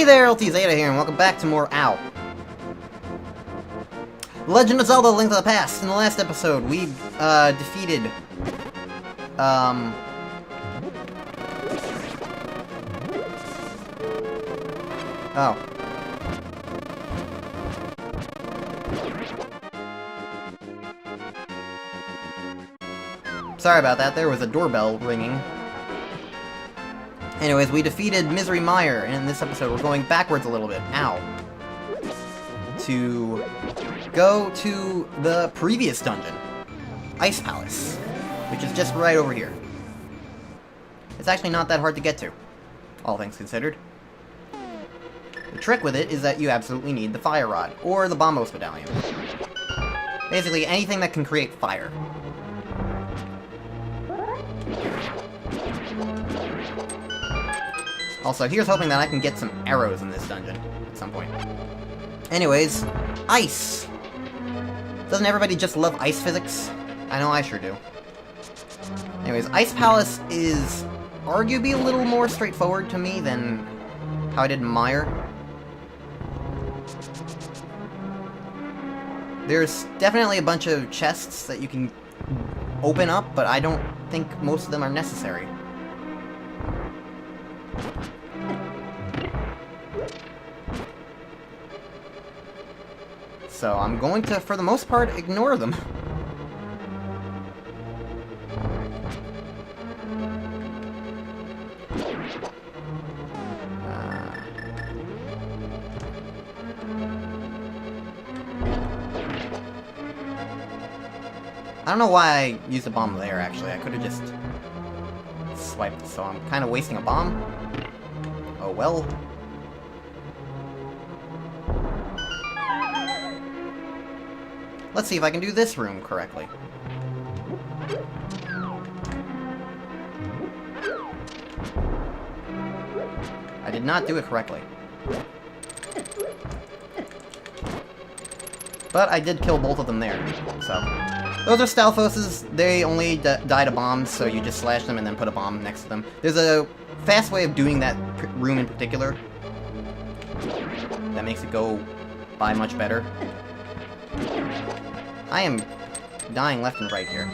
there, Ultizeta here, and welcome back to more OW. The Legend of Zelda: Link to the Past. In the last episode, we, defeated, Oh. Sorry about that, there was a doorbell ringing. Anyways, we defeated Misery Mire, and in this episode we're going backwards a little bit. Ow. To go to the previous dungeon, Ice Palace, which is just right over here. It's actually not that hard to get to, all things considered. The trick with it is that you absolutely need the Fire Rod, or the Bombos Medallion. Basically, anything that can create fire. Also, here's hoping that I can get some arrows in this dungeon at some point. Anyways, ice! Doesn't everybody just love ice physics? I know I sure do. Anyways, Ice Palace is arguably a little more straightforward to me than how I did Mire. There's definitely a bunch of chests that you can open up, but I don't think most of them are necessary. So I'm going to, for the most part, ignore them. I don't know why I used a bomb there, actually. I could have just swiped, so I'm kind of wasting a bomb. Oh well. Let's see if I can do this room correctly. I did not do it correctly. But I did kill both of them there, so. Those are Stalfoses. They only die to bombs, so you just slash them and then put a bomb next to them. There's a fast way of doing that room in particular that makes it go by much better. I am dying left and right here.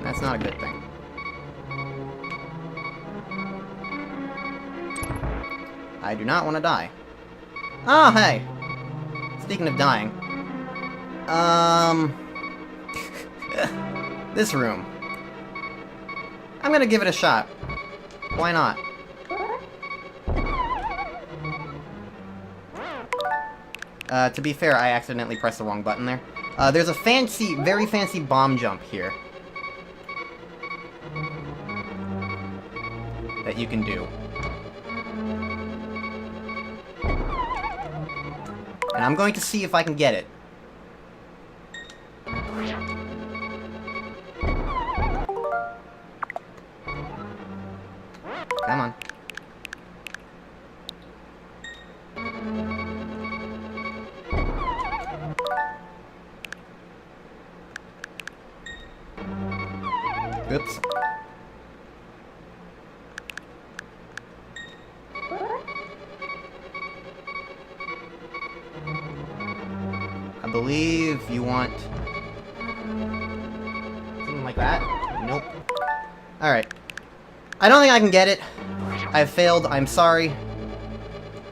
That's not a good thing. I do not want to die. Oh, hey! Speaking of dying. This room. I'm gonna give it a shot. Why not? To be fair, I accidentally pressed the wrong button there. There's a fancy, very fancy bomb jump here that you can do. And I'm going to see if I can get it. Come on. Oops. I believe you want something like that. Nope. Alright. I don't think I can get it. I've failed. I'm sorry.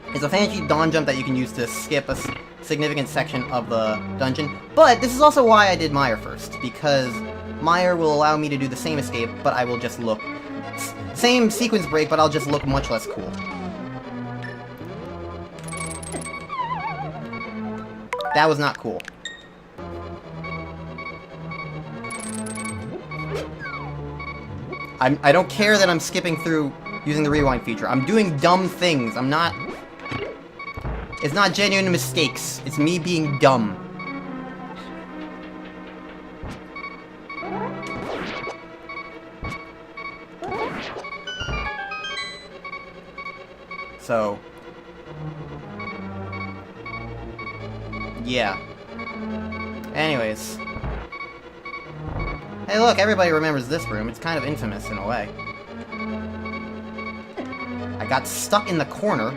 It's a fancy dawn jump that you can use to skip a significant section of the dungeon. But this is also why I did Mire first, because Mire will allow me to do the same escape, but I will just look... Same sequence break, but I'll just look much less cool. That was not cool. I don't care that I'm skipping through using the rewind feature. I'm doing dumb things. I'm not... It's not genuine mistakes. It's me being dumb. So... yeah. Anyways. Hey look, everybody remembers this room. It's kind of infamous in a way. got stuck in the corner.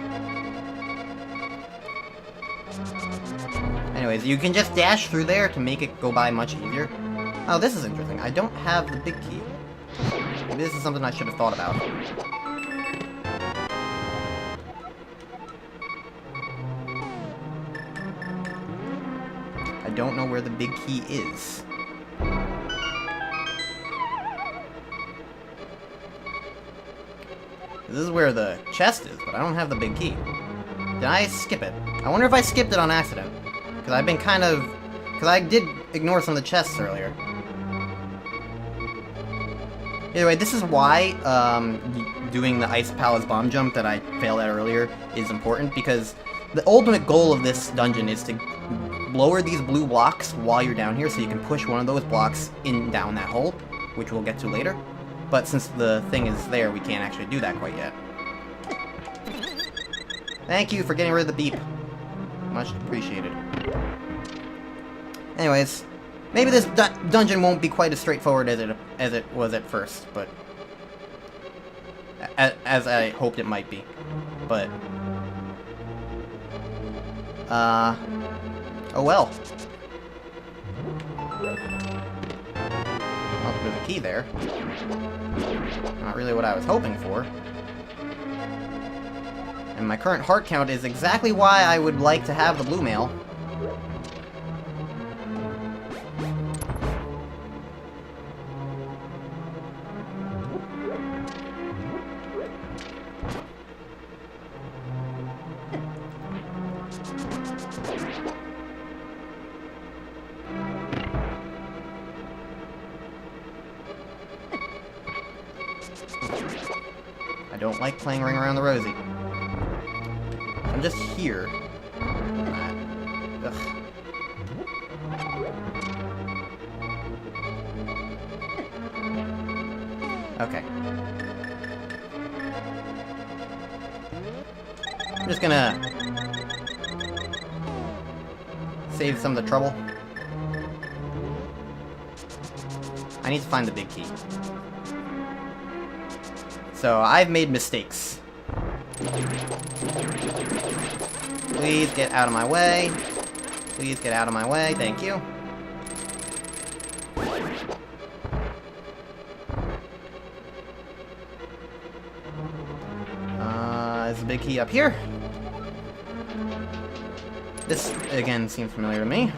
Anyways, you can just dash through there to make it go by much easier. Oh, this is interesting. I don't have the big key. Maybe this is something I should have thought about. I don't know where the big key is. This is where the chest is, but I don't have the big key. Did I skip it? I wonder if I skipped it on accident. Because I've been kind of... Because I did ignore some of the chests earlier. Either way, this is why doing the Ice Palace bomb jump that I failed at earlier is important, because the ultimate goal of this dungeon is to lower these blue blocks while you're down here, so you can push one of those blocks in down that hole, which we'll get to later. But since the thing is there, we can't actually do that quite yet. Thank you for getting rid of the beep. Much appreciated. Anyways, maybe this dungeon won't be quite as straightforward as it was at first, but as I hoped it might be. But oh well. Oh, there's a key there. Not really what I was hoping for. And my current heart count is exactly why I would like to have the blue mail. I don't like playing Ring Around the Rosie. I'm just here. Ugh. Okay. I'm just gonna save some of the trouble. I need to find the big key. So, I've made mistakes. Please get out of my way. Please get out of my way. Thank you. Is the big key up here? This, again, seems familiar to me.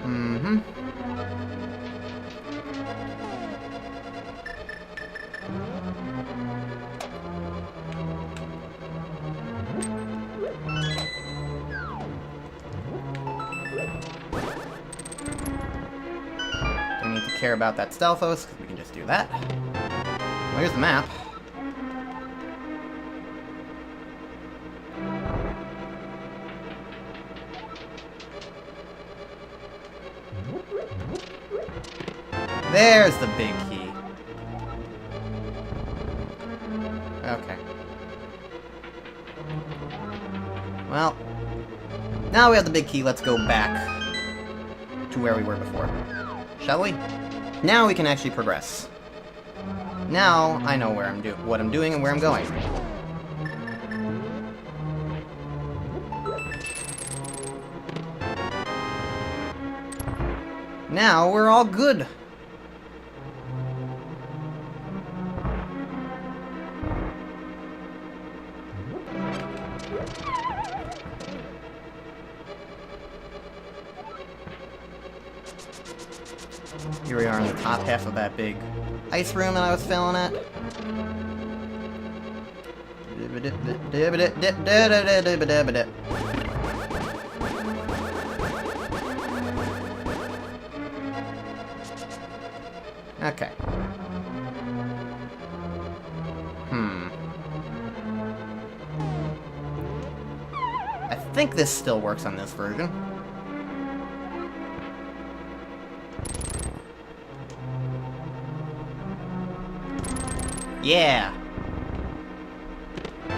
Mm-hmm. Don't need to care about that Stealthos, because we can just do that. Well, here's the map. There's the big key. Okay. Well, now we have the big key. Let's go back to where we were before. Shall we? Now we can actually progress. Now I know where what I'm doing and where I'm going. Now we're all good. Here we are in the top half of that big ice room that I was failing at. Okay. I think this still works on this version. Yeah!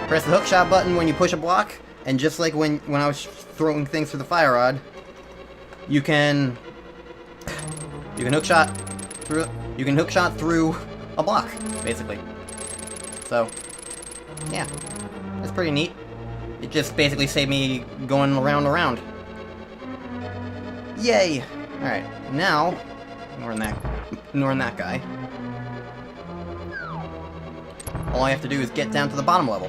Press the hookshot button when you push a block, and just like when I was throwing things through the fire rod, you can hookshot through a block, basically. So, yeah, it's pretty neat. It just basically saved me going around and around. Yay! Alright, now, ignoring that guy. All I have to do is get down to the bottom level.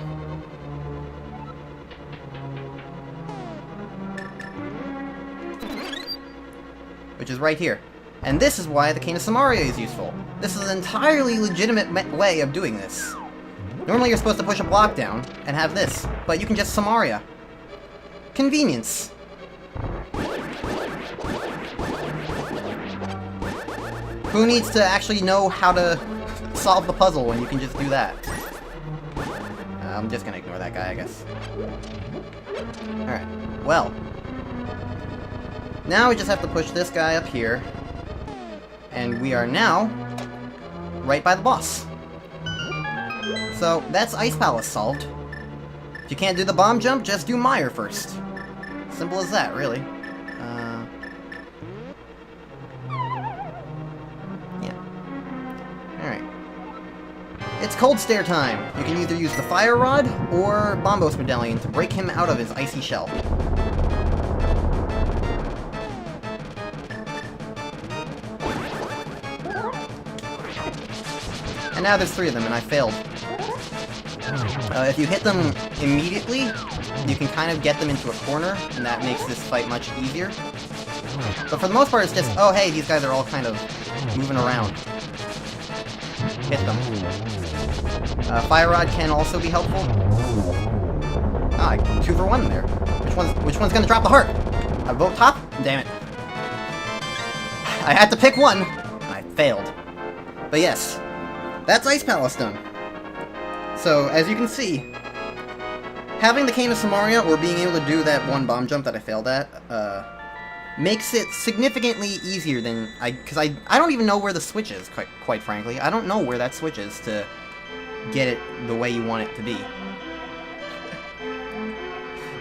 Which is right here. And this is why the Cane of Samaria is useful. This is an entirely legitimate way of doing this. Normally you're supposed to push a block down and have this, but you can just Samaria. Convenience. Who needs to actually know how to solve the puzzle when you can just do that? I'm just gonna ignore that guy, I guess. Alright, well. Now we just have to push this guy up here. And we are now right by the boss. So, that's Ice Palace solved. If you can't do the bomb jump, just do Mire first. Simple as that, really. Yeah. Alright. It's Cold Stare time! You can either use the Fire Rod or Bombos Medallion to break him out of his icy shell. And now there's 3 of them, and I failed. If you hit them immediately, you can kind of get them into a corner, and that makes this fight much easier. But for the most part, it's just, oh hey, these guys are all kind of moving around. Hit them. Fire Rod can also be helpful. Ah, 2 for 1 there. Which one's gonna drop the heart? I vote top? Damn it. I had to pick one, and I failed. But yes, that's Ice Palace done. So, as you can see, having the Cane of Samaria, or being able to do that one bomb jump that I failed at, makes it significantly easier than because I don't even know where the switch is, quite frankly. I don't know where that switch is to get it the way you want it to be.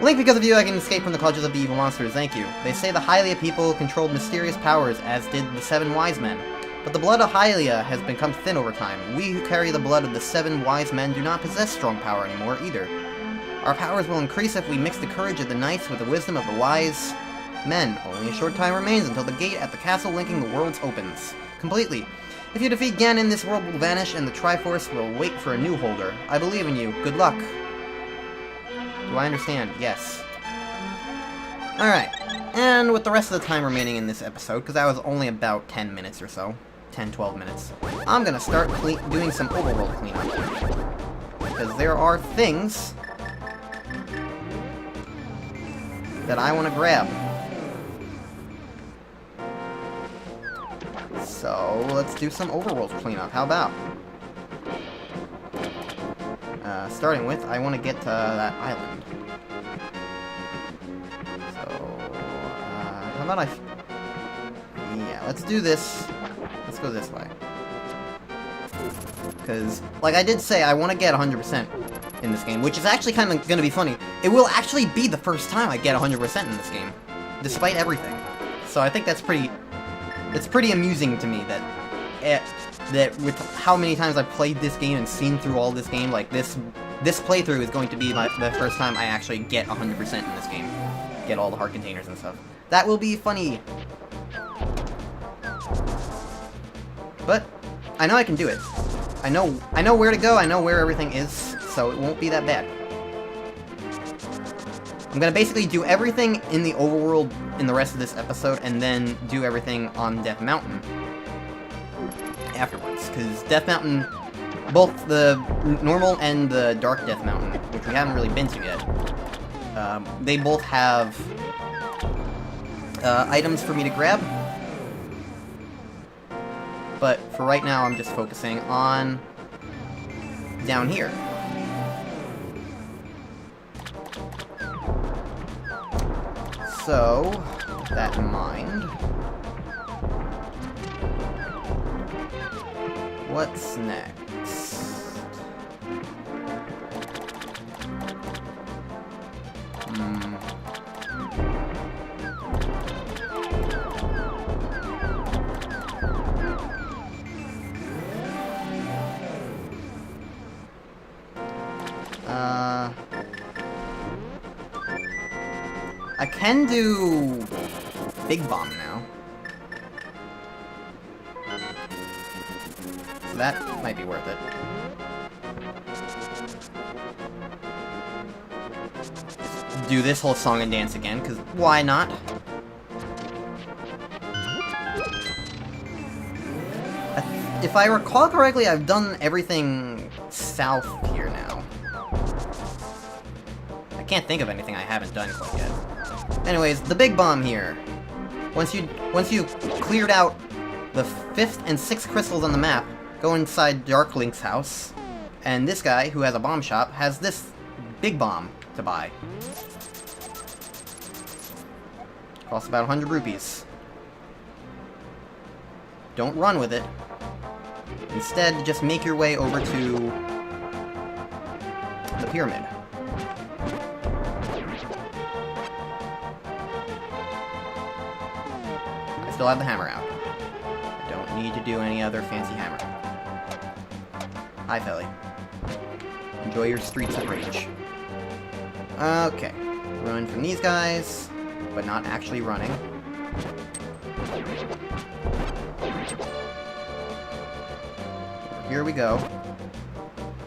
Link, because of you, I can escape from the clutches of the evil monsters, thank you. They say the Hylia people controlled mysterious powers, as did the 7 wise men. But the blood of Hylia has become thin over time. We who carry the blood of the 7 wise men do not possess strong power anymore, either. Our powers will increase if we mix the courage of the knights with the wisdom of the wise men. Only a short time remains until the gate at the castle linking the worlds opens. Completely. If you defeat Ganon, this world will vanish and the Triforce will wait for a new holder. I believe in you. Good luck. Do I understand? Yes. Alright. And with the rest of the time remaining in this episode, because that was only about 10 minutes or so, 10-12 minutes, I'm gonna start doing some overworld cleanup. Because there are things that I want to grab. So, let's do some overworld cleanup. How about? Starting with, I want to get to that island. So, how about yeah, let's do this. Let's go this way. Because, like I did say, I want to get 100% in this game, which is actually kind of going to be funny. It will actually be the first time I get 100% in this game, despite everything. So I think that's it's pretty amusing to me that that with how many times I've played this game and seen through all this game, like this playthrough is going to be the first time I actually get 100% in this game. Get all the heart containers and stuff. That will be funny. But I know I can do it. I know where to go, I know where everything is, so it won't be that bad. I'm gonna basically do everything in the overworld in the rest of this episode, and then do everything on Death Mountain afterwards, because Death Mountain, both the normal and the Dark Death Mountain, which we haven't really been to yet, they both have items for me to grab. But for right now, I'm just focusing on down here. So, with that in mind, what's next? I can do Big Bomb now. So that might be worth it. Do this whole song and dance again, because why not? If I recall correctly, I've done everything south here now. I can't think of anything I haven't done quite yet. Anyways, the Big Bomb here. Once you cleared out the 5th and 6th crystals on the map, go inside Dark Link's house, and this guy, who has a bomb shop, has this Big Bomb to buy. Costs about 100 rupees. Don't run with it. Instead, just make your way over to the pyramid. I still have the hammer out. I don't need to do any other fancy hammer. Hi, Felly. Enjoy your streets of rage. Okay. Run from these guys, but not actually running. Here we go.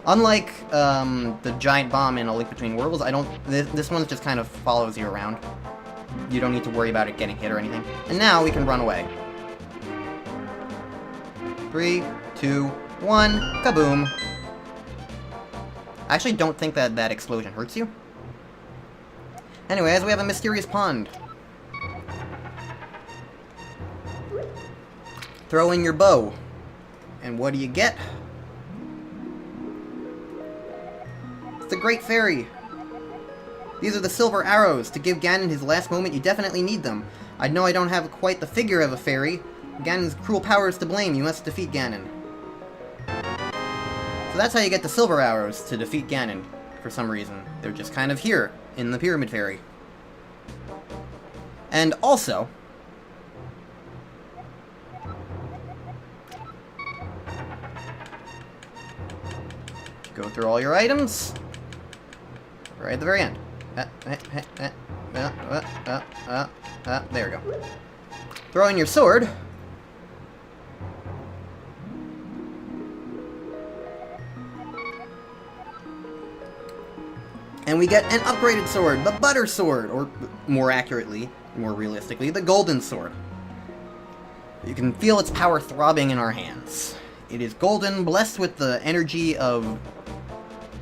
Unlike the giant bomb in A Link Between Worlds, this one just kind of follows you around. You don't need to worry about it getting hit or anything. And now we can run away. 3, 2, 1, kaboom! I actually don't think that explosion hurts you. Anyways, we have a mysterious pond. Throw in your bow. And what do you get? It's the Great Fairy! These are the silver arrows. To give Ganon his last moment, you definitely need them. I know I don't have quite the figure of a fairy. Ganon's cruel power is to blame. You must defeat Ganon. So that's how you get the silver arrows, to defeat Ganon, for some reason. They're just kind of here, in the Pyramid Fairy. And also, go through all your items. Right at the very end. There we go. Throw in your sword. And we get an upgraded sword, the Butter Sword, or more accurately, more realistically, the Golden Sword. You can feel its power throbbing in our hands. It is golden, blessed with the energy of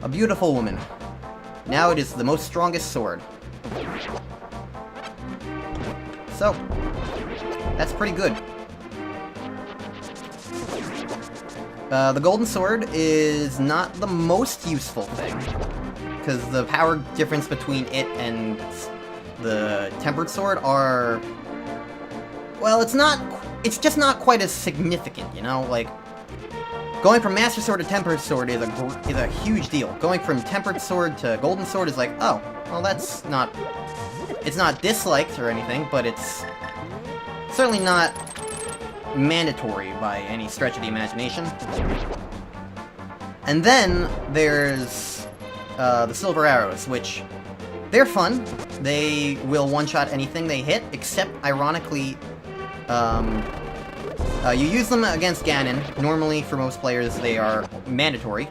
a beautiful woman. Now it is the most strongest sword. So, that's pretty good. The Golden Sword is not the most useful thing, because the power difference between it and the Tempered Sword are... well, it's just not quite as significant, you know? Like, going from Master Sword to Tempered Sword is a huge deal. Going from Tempered Sword to Golden Sword is like, oh, well that's not... it's not disliked or anything, but it's certainly not mandatory by any stretch of the imagination. And then there's the Silver Arrows, which they're fun. They will one-shot anything they hit, except, ironically, you use them against Ganon. Normally, for most players, they are mandatory.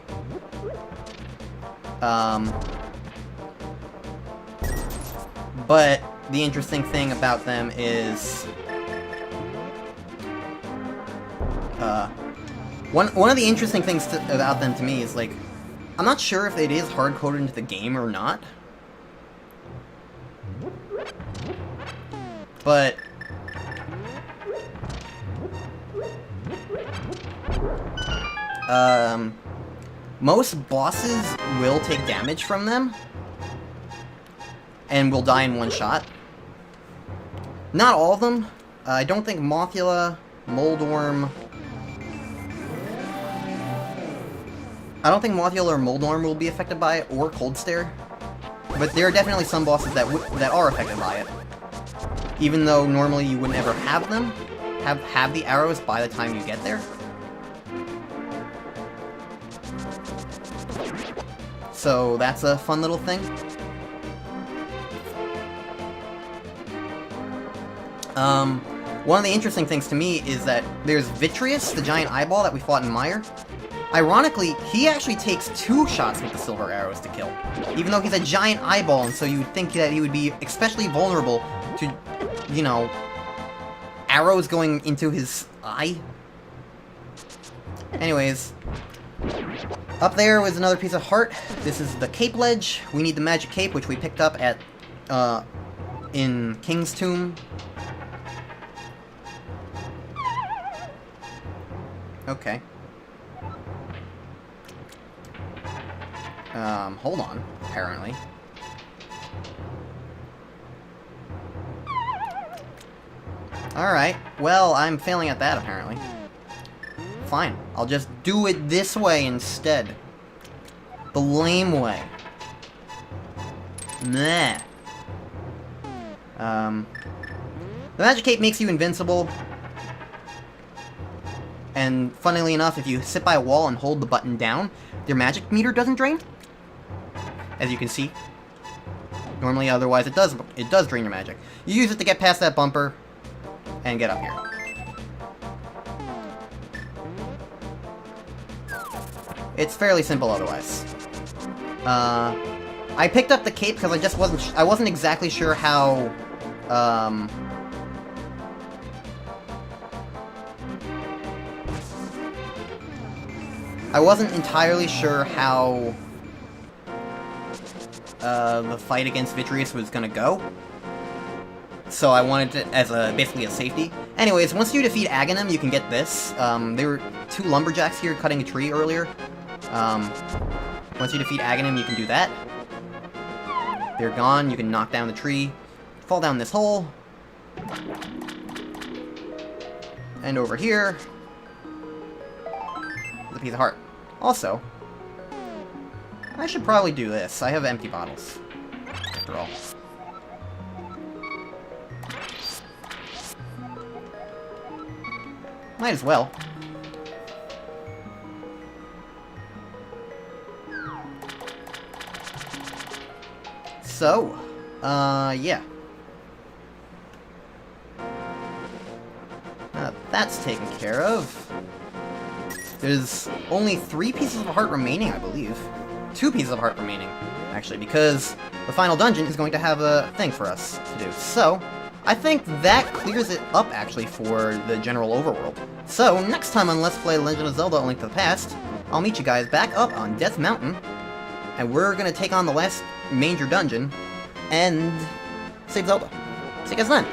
But the interesting thing about them is... one of the interesting things about them to me is, like, I'm not sure if it is hard-coded into the game or not. But... most bosses will take damage from them, and will die in one shot. Not all of them. I don't think Mothula, Moldorm... I don't think Mothula or Moldorm will be affected by it, or Cold Stare. But there are definitely some bosses that are affected by it. Even though normally you would never have them, have the arrows by the time you get So that's a fun little thing. One of the interesting things to me is that there's Vitreous, the giant eyeball that we fought in Mire. Ironically, he actually takes 2 shots with the silver arrows to kill, even though he's a giant eyeball, and so you would think that he would be especially vulnerable to, you know, arrows going into his eye. Anyways, up there was another piece of heart. This is the cape ledge. We need the magic cape, which we picked up at, in King's Tomb. Okay. Hold on, apparently. Alright, well, I'm failing at that, apparently. Fine, I'll just do it this way instead. The lame way. Meh. The magic cape makes you invincible. And funnily enough, if you sit by a wall and hold the button down, your magic meter doesn't drain. As you can see. Normally, otherwise, it does drain your magic. You use it to get past that bumper and get up here. It's fairly simple otherwise. I picked up the cape because I wasn't exactly sure how, I wasn't entirely sure how the fight against Vitreous was gonna go. So I wanted it as basically a safety. Anyways, once you defeat Aghanim, you can get this. There were 2 lumberjacks here cutting a tree earlier. Once you defeat Aghanim, you can do that. They're gone, you can knock down the tree, fall down this hole. And over here, there's a piece of heart. Also, I should probably do this. I have empty bottles, after all. Might as well. So, yeah. That's taken care of. There's only 3 pieces of heart remaining, I believe. 2 pieces of heart remaining, actually, because the final dungeon is going to have a thing for us to do. So, I think that clears it up, actually, for the general overworld. So, next time on Let's Play Legend of Zelda: A Link to the Past, I'll meet you guys back up on Death Mountain, and we're gonna take on the last major dungeon, and save Zelda. See you guys then!